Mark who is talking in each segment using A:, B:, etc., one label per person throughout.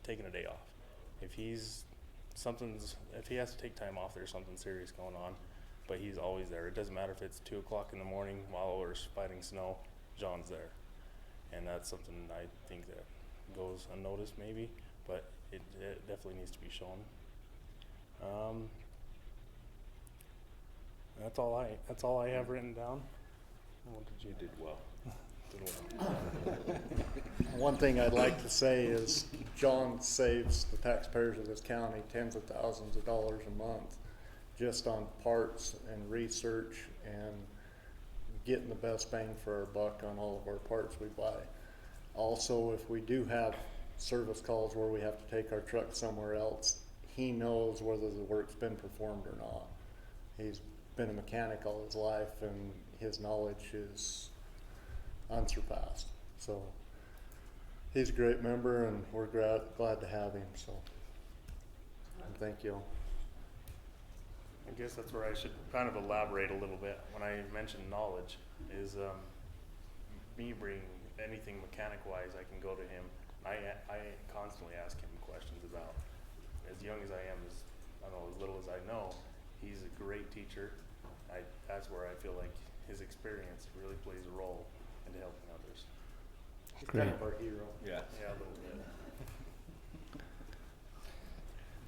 A: taking a day off. If he has to take time off, there's something serious going on, but he's always there. It doesn't matter if it's 2 o'clock in the morning while we're fighting snow, John's there. And that's something I think that goes unnoticed maybe, but it definitely needs to be shown. That's all I have written down.
B: You did well.
C: One thing I'd like to say is John saves the taxpayers of this county tens of thousands of dollars a month just on parts and research and getting the best bang for our buck on all of our parts we buy. Also, if we do have service calls where we have to take our truck somewhere else, he knows whether the work's been performed or not. He's been a mechanic all his life, and his knowledge is unsurpassed. So he's a great member, and we're glad to have him. So thank you.
A: I guess that's where I should kind of elaborate a little bit when I mentioned knowledge is me bringing anything mechanic-wise, I can go to him. I constantly ask him questions about, as young as I am, as little as I know, he's a great teacher. That's where I feel like his experience really plays a role into helping others.
C: He's kind of our hero.
B: Yeah.
A: Yeah, a little bit.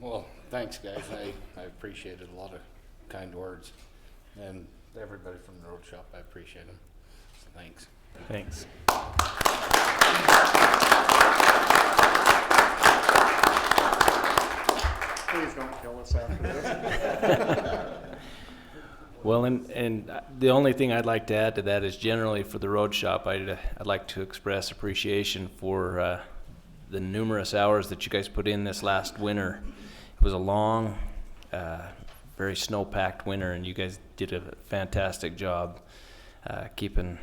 D: Well, thanks, guys. I appreciated a lot of kind words. And everybody from the road shop, I appreciate them. So thanks.
A: Thanks.
C: Please don't kill us after this.
E: Well, and the only thing I'd like to add to that is generally for the road shop, I'd like to express appreciation for the numerous hours that you guys put in this last winter. It was a long, very snow-packed winter, and you guys did a fantastic job keeping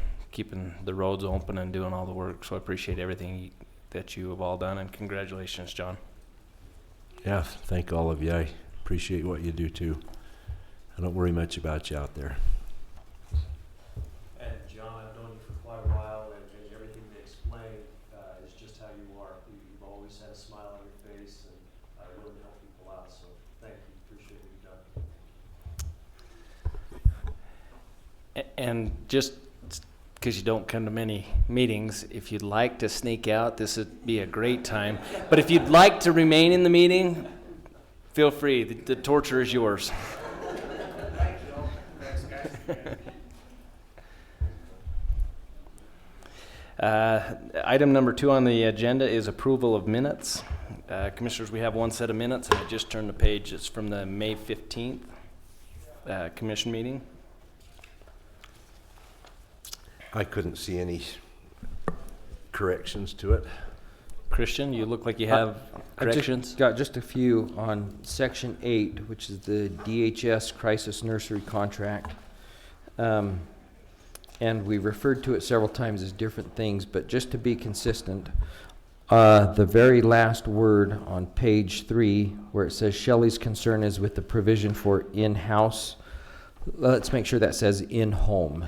E: the roads open and doing all the work. So I appreciate everything that you have all done, and congratulations, John.
B: Yeah, thank all of you. I appreciate what you do too. I don't worry much about you out there.
F: And John, I've known you for quite a while, and everything they explained is just how you are. You've always had a smile on your face and willing to help people out. So thank you. Appreciate what you've done.
E: And just because you don't come to many meetings, if you'd like to sneak out, this would be a great time. But if you'd like to remain in the meeting, feel free. The torture is yours. Item number 2 on the agenda is approval of minutes. Commissioners, we have one set of minutes, and I just turned the page. It's from the May 15th commission meeting.
B: I couldn't see any corrections to it.
E: Christian, you look like you have corrections.
G: I got just a few on section 8, which is the DHS crisis nursery contract. And we referred to it several times as different things, but just to be consistent, the very last word on page 3, where it says Shelley's concern is with the provision for in-house, let's make sure that says in-home,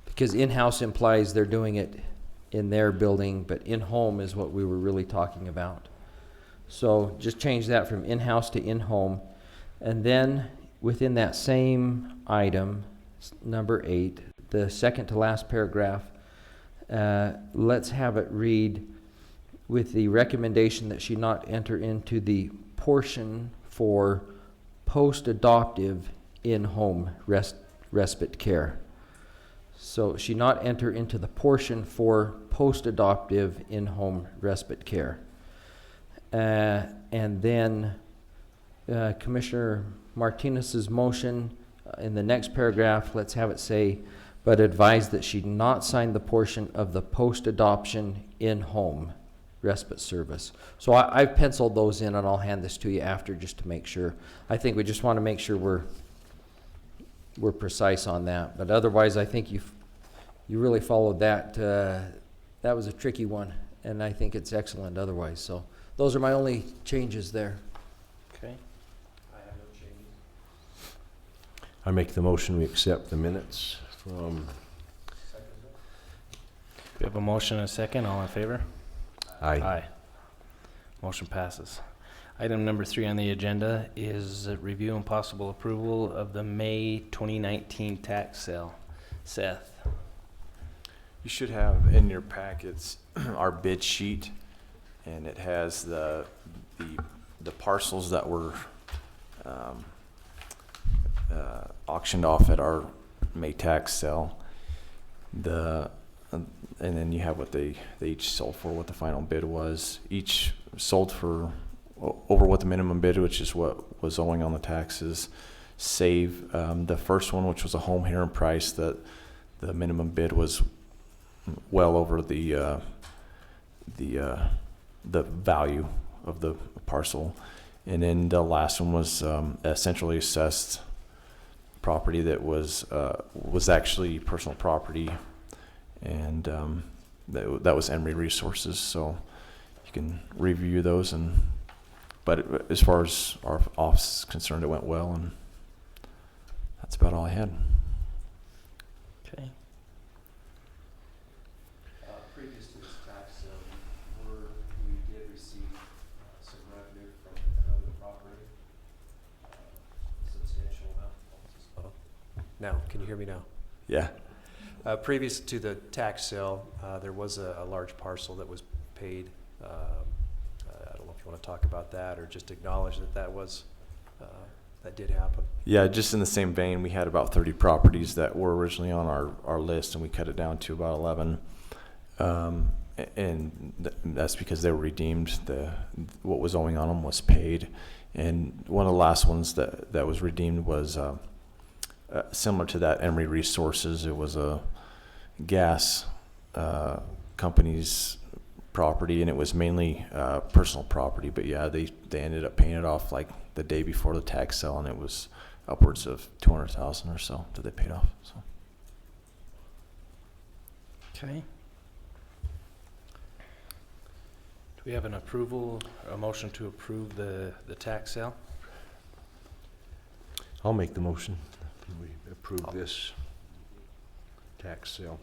G: because in-house implies they're doing it in their building, but in-home is what we were really talking about. So just change that from in-house to in-home. And then within that same item, number 8, the second to last paragraph, let's have it read with the recommendation that she not enter into the portion for post-adoptive in-home respite care. So she not enter into the portion for post-adoptive in-home respite care. And then Commissioner Martinez's motion in the next paragraph, let's have it say, but advise that she not sign the portion of the post-adoption in-home respite service. So I've penciled those in, and I'll hand this to you after just to make sure. I think we just want to make sure we're precise on that. But otherwise, I think you really followed that. That was a tricky one, and I think it's excellent otherwise. So those are my only changes there.
E: Okay.
F: I have no changes.
B: I make the motion we accept the minutes from.
E: We have a motion and a second. All in favor?
B: Aye.
E: Motion passes. Item number 3 on the agenda is review and possible approval of the May 2019 tax sale. Seth?
H: You should have in your packets our bid sheet, and it has the parcels that were auctioned off at our May tax sale. And then you have what they each sold for, what the final bid was. Each sold for over what the minimum bid, which is what was owing on the taxes, save the first one, which was a home here in price, that the minimum bid was well over the value of the parcel. And then the last one was a centrally assessed property that was actually personal property, and that was Emery Resources. So you can review those, but as far as our office is concerned, it went well, and that's about all I had.
E: Okay.
F: Previous to this tax sale, we did receive some revenue from another property, substantial amount. Now, can you hear me now?
H: Yeah.
F: Previous to the tax sale, there was a large parcel that was paid. I don't know if you want to talk about that or just acknowledge that that did happen.
H: Yeah, just in the same vein, we had about 30 properties that were originally on our list, and we cut it down to about 11. That's because they were redeemed. What was owing on them was paid. And one of the last ones that was redeemed was similar to that Emery Resources. It was a gas company's property, and it was mainly personal property. But yeah, they ended up paying it off like the day before the tax sale, and it was upwards of $200,000 or so that they paid off. So.
E: Okay. Do we have a motion to approve the tax sale?
B: I'll make the motion. We approve this tax sale.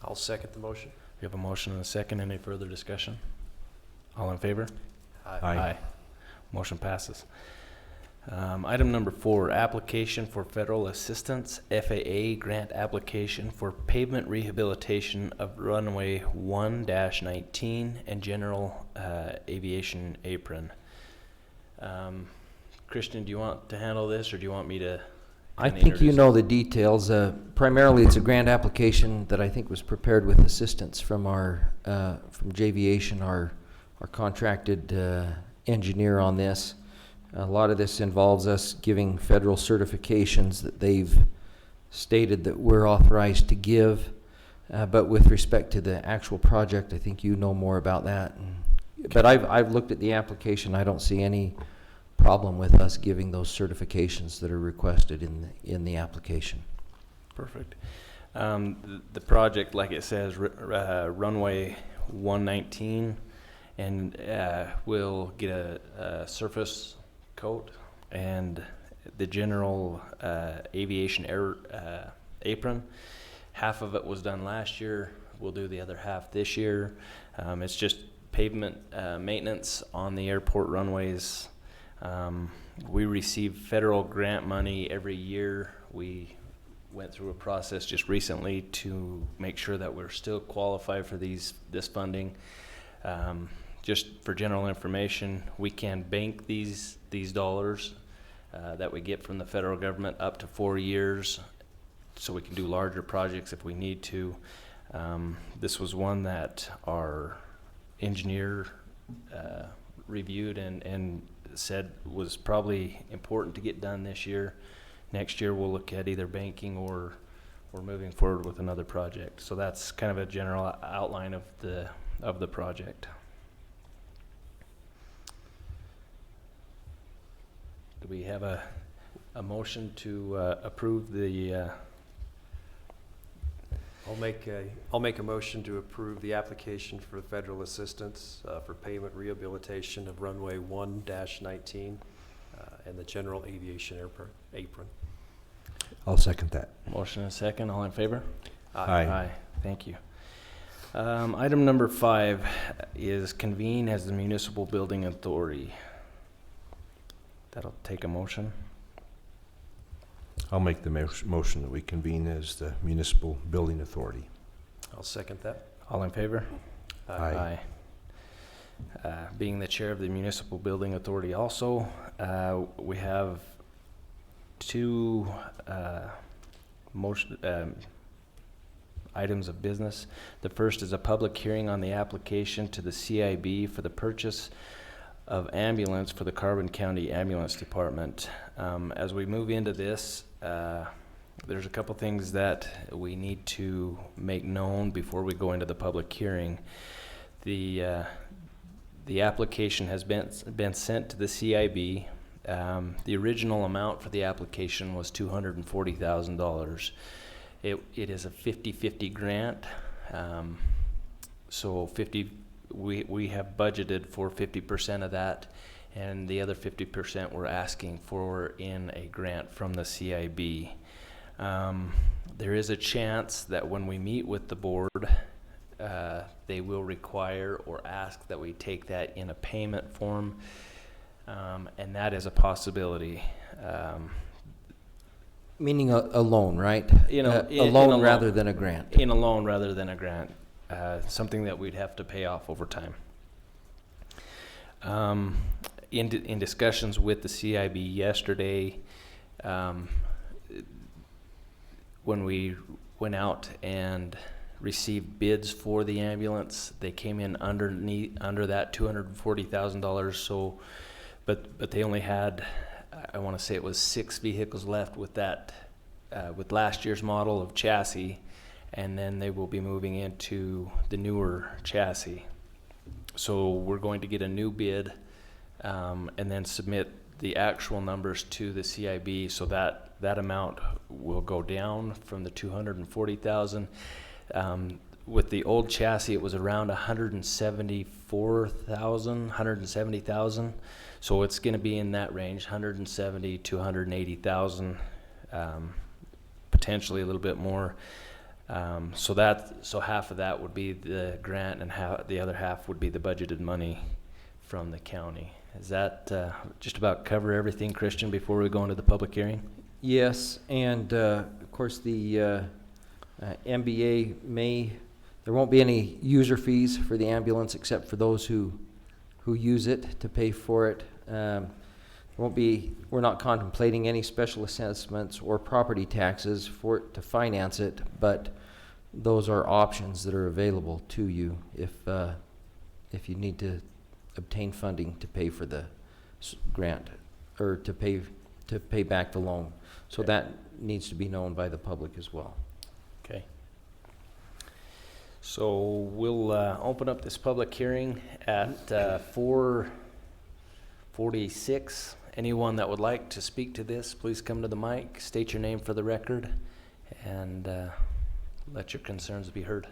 F: I'll second the motion.
E: We have a motion and a second. Any further discussion? All in favor?
B: Aye.
E: Motion passes. Item number 4, application for federal assistance, FAA grant application for pavement rehabilitation of runway 1-19 and general aviation apron. Christian, do you want to handle this, or do you want me to?
G: I
E: kinda
G: think you
E: introduce
G: know the details. Primarily, it's a grant application that I think was prepared with assistance from from Javiation, our contracted engineer on this. A lot of this involves us giving federal certifications that they've stated that we're authorized to give. But with respect to the actual project, I think you know more about that. But I've looked at the application. I don't see any problem with us giving those certifications that are requested in the application.
E: Perfect. The project, like it says, runway 119, and we'll get a surface coat and the general aviation apron. Half of it was done last year. We'll do the other half this year. It's just pavement maintenance on the airport runways. We receive federal grant money every year. We went through a process just recently to make sure that we're still qualified for this funding. Just for general information, we can bank these dollars that we get from the federal government up to 4 years, so we can do larger projects if we need to. This was one that our engineer reviewed and said was probably important to get done this year. Next year we'll look at either banking or moving forward with another project. So that's kind of a general outline of the project. Do we have a motion to approve the
F: I'll make a motion to approve the application for federal assistance for pavement rehabilitation of runway 1-19 and the general aviation apron.
B: I'll second that.
E: motion and a second? All in favor?
B: Aye.
E: Thank you. Item number 5 is convene as the municipal building authority. That'll take a motion.
B: I'll make the motion that we convene as the municipal building authority.
F: I'll second that.
E: All in favor?
B: Aye.
E: Being the chair of the municipal building authority also, we have 2 items of business. The first is a public hearing on the application to the CIB for the purchase of ambulance for the Carbon County Ambulance Department. As we move into this, there's a couple things that we need to make known before we go into the public hearing. The application has been sent to the CIB. The original amount for the application was $240,000. It is a 50-50 grant. So we have budgeted for 50% of that, and the other 50% we're asking for in a grant from the CIB. There is a chance that when we meet with the board, they will require or ask that we take that in a payment form, and that is a possibility.
G: Meaning a loan, right?
E: In a
G: loan
E: loan.
G: rather than a grant.
E: In a loan rather than a grant, something that we'd have to pay off over time. In discussions with the CIB yesterday, when we went out and received bids for the ambulance, they came in under that $240,000. So, but they only had, I want to say it was 6 vehicles left with that, with last year's model of chassis, and then they will be moving into the newer chassis. So we're going to get a new bid, and then submit the actual numbers to the CIB, so that amount will go down from the $240,000. With the old chassis, it was around $170,000. So it's going to be in that range, $170,000 to $180,000, potentially a little bit more. So half of that would be the grant, and the other half would be the budgeted money from the county. Does that just about cover everything, Christian, before we go into the public hearing?
G: Yes, and of course the MBA there won't be any user fees for the ambulance except for those who use it to pay for it. We're not contemplating any special assessments or property taxes for it to finance it, but those are options that are available to you if you need to obtain funding to pay for the grant or to pay back the loan. So that needs to be known by the public as well.
E: Okay. So we'll open up this public hearing at 4:46. Anyone that would like to speak to this, please come to the mic, state your name for the record, and let your concerns be heard.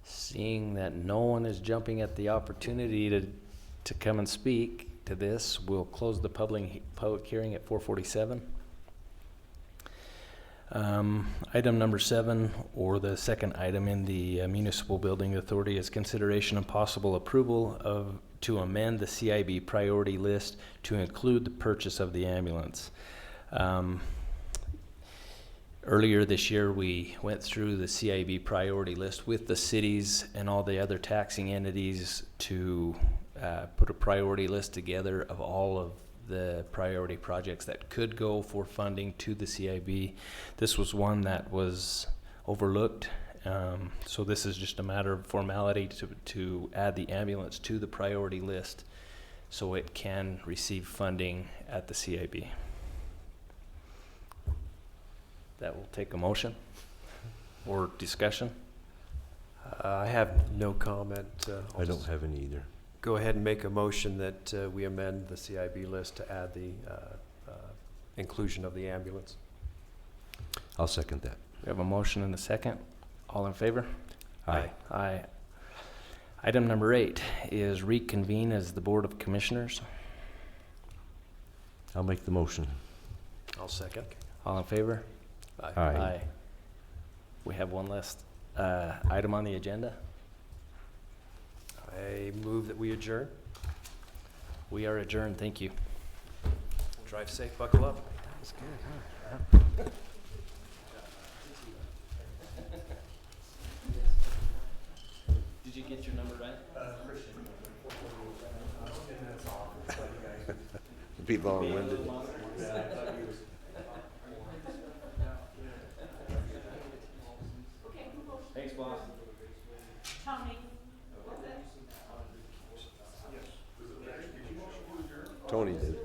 E: Seeing that no one is jumping at the opportunity to come and speak to this, we'll close the public hearing at 4:47. Item number 7, or the second item in the Municipal Building Authority, is consideration and possible approval to amend the CIB priority list to include the purchase of the ambulance. Earlier this year, we went through the CIB priority list with the cities and all the other taxing entities to put a priority list together of all of the priority projects that could go for funding to the CIB. This was one that was overlooked, so this is just a matter of formality to add the ambulance to the priority list so it can receive funding at the CIB. That will take a motion or discussion.
F: I have no comment.
B: I don't have any either.
F: Go ahead and make a motion that we amend the CIB list to add the inclusion of the ambulance.
B: I'll second that.
E: We have a motion and a second. All in favor?
B: Aye.
E: Aye. Item number 8 is reconvene as the Board of Commissioners.
B: I'll make the motion.
F: I'll second.
E: All in favor?
B: Aye.
E: We have one last item on the agenda.
F: I move that we adjourn.
E: We are adjourned. Thank you.
F: Drive safe, buckle up.
E: Did you get your number right?
B: Be long-winded.
E: Thanks, boss.
B: Tony did.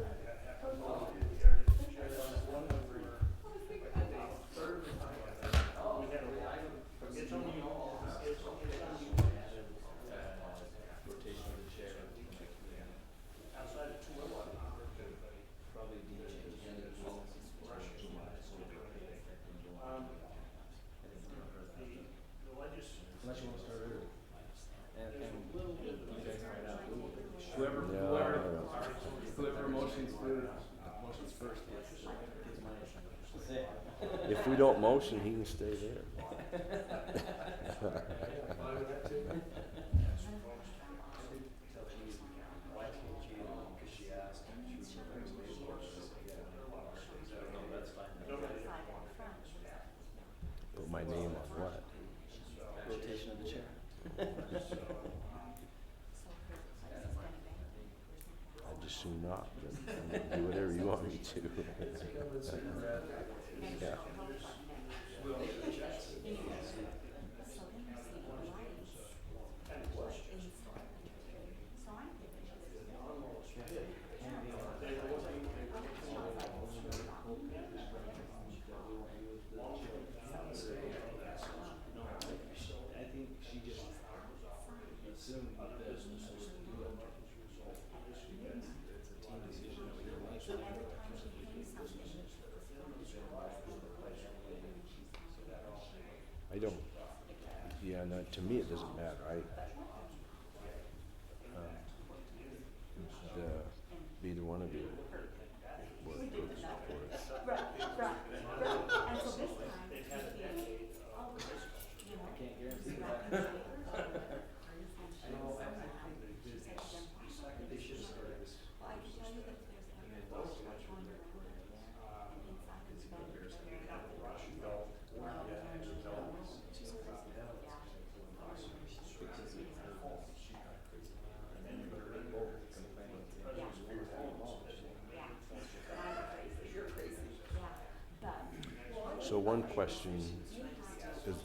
E: Unless you want to start early. And you guys find out whoever motions first gets my say.
B: If we don't motion, he can stay there. Put my name on what?
E: Rotation of the chair.
B: I'd just soon not, but do whatever you want me to. Yeah. I don't, yeah, no, to me it doesn't matter, either one of you work for it. So one question is